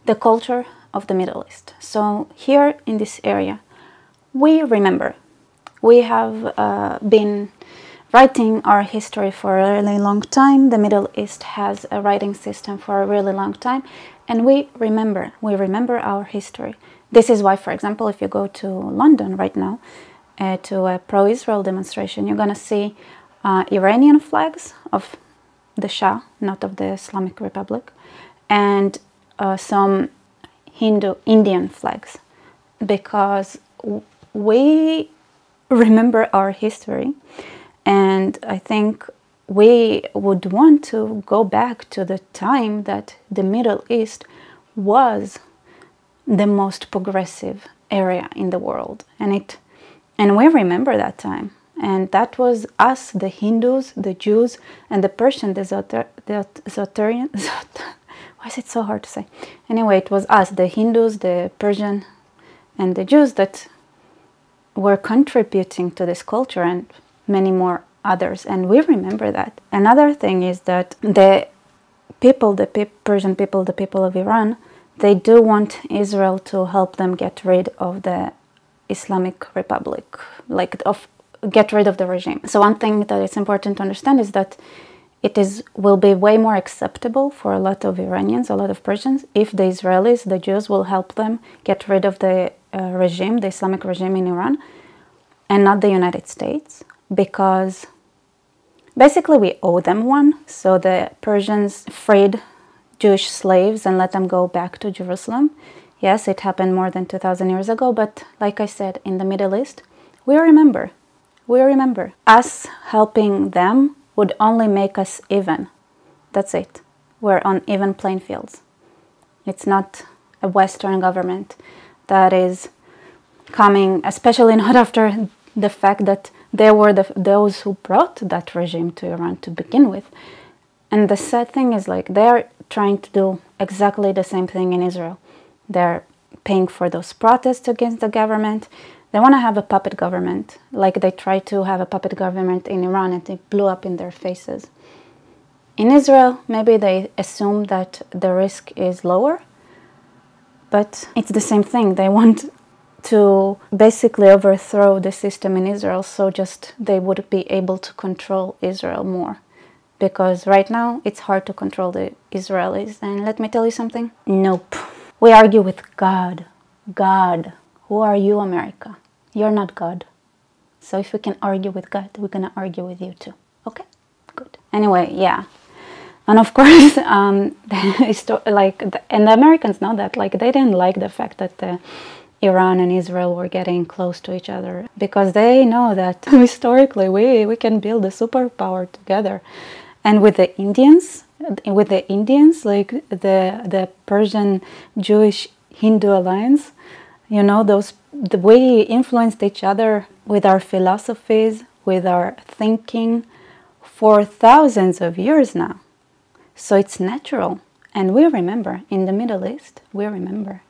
the culture of the Middle East. So here in this area, we remember. We have been writing our history for a really long time. The Middle East has a writing system for a really long time, and we remember our history. This is why, for example, if you go to London right now to a pro-Israel demonstration, you're gonna see Iranian flags of the Shah, not of the Islamic Republic, and some Hindu Indian flags, because we remember our history, and I think we would want to go back to the time that the Middle East was the most progressive area in the world, and we remember that time, and that was us, the Hindus, the Jews, and the Persian, why is it so hard to say? Anyway, it was us, the Hindus, the Persian, and the Jews that were contributing to this culture, and many more others, and we remember that. Another thing is that the people, Persian people, the people of Iran, they do want Israel to help them get rid of the Islamic Republic, get rid of the regime. So one thing that is important to understand is that will be way more acceptable for a lot of Iranians, a lot of Persians, if the Israelis, the Jews, will help them get rid of the regime, the Islamic regime in Iran, and not the United States, because basically we owe them one. So the Persians freed Jewish slaves and let them go back to Jerusalem. Yes, it happened more than 2,000 years ago, but like I said, in the Middle East, we remember. We remember. Us helping them would only make us even. That's it. We're on even playing fields. It's not a Western government that is coming, especially not after the fact that they were those who brought that regime to Iran to begin with. And the sad thing is, they're trying to do exactly the same thing in Israel. They're paying for those protests against the government. They want to have a puppet government, like they tried to have a puppet government in Iran, and it blew up in their faces. In Israel, maybe they assume that the risk is lower, but it's the same thing. They want to basically overthrow the system in Israel, so just they would be able to control Israel more. Because right now, it's hard to control the Israelis. And let me tell you something. Nope. We argue with God. God. Who are you, America? You're not God. So if we can argue with God, we're going to argue with you too. Okay? Good. Anyway, yeah. And of course, and the Americans know that. They didn't like the fact that Iran and Israel were getting close to each other, because they know that historically we can build a superpower together. And with the Indians, the Persian Jewish Hindu alliance, we influenced each other with our philosophies, with our thinking for thousands of years now. So it's natural. And we remember, in the Middle East, we remember.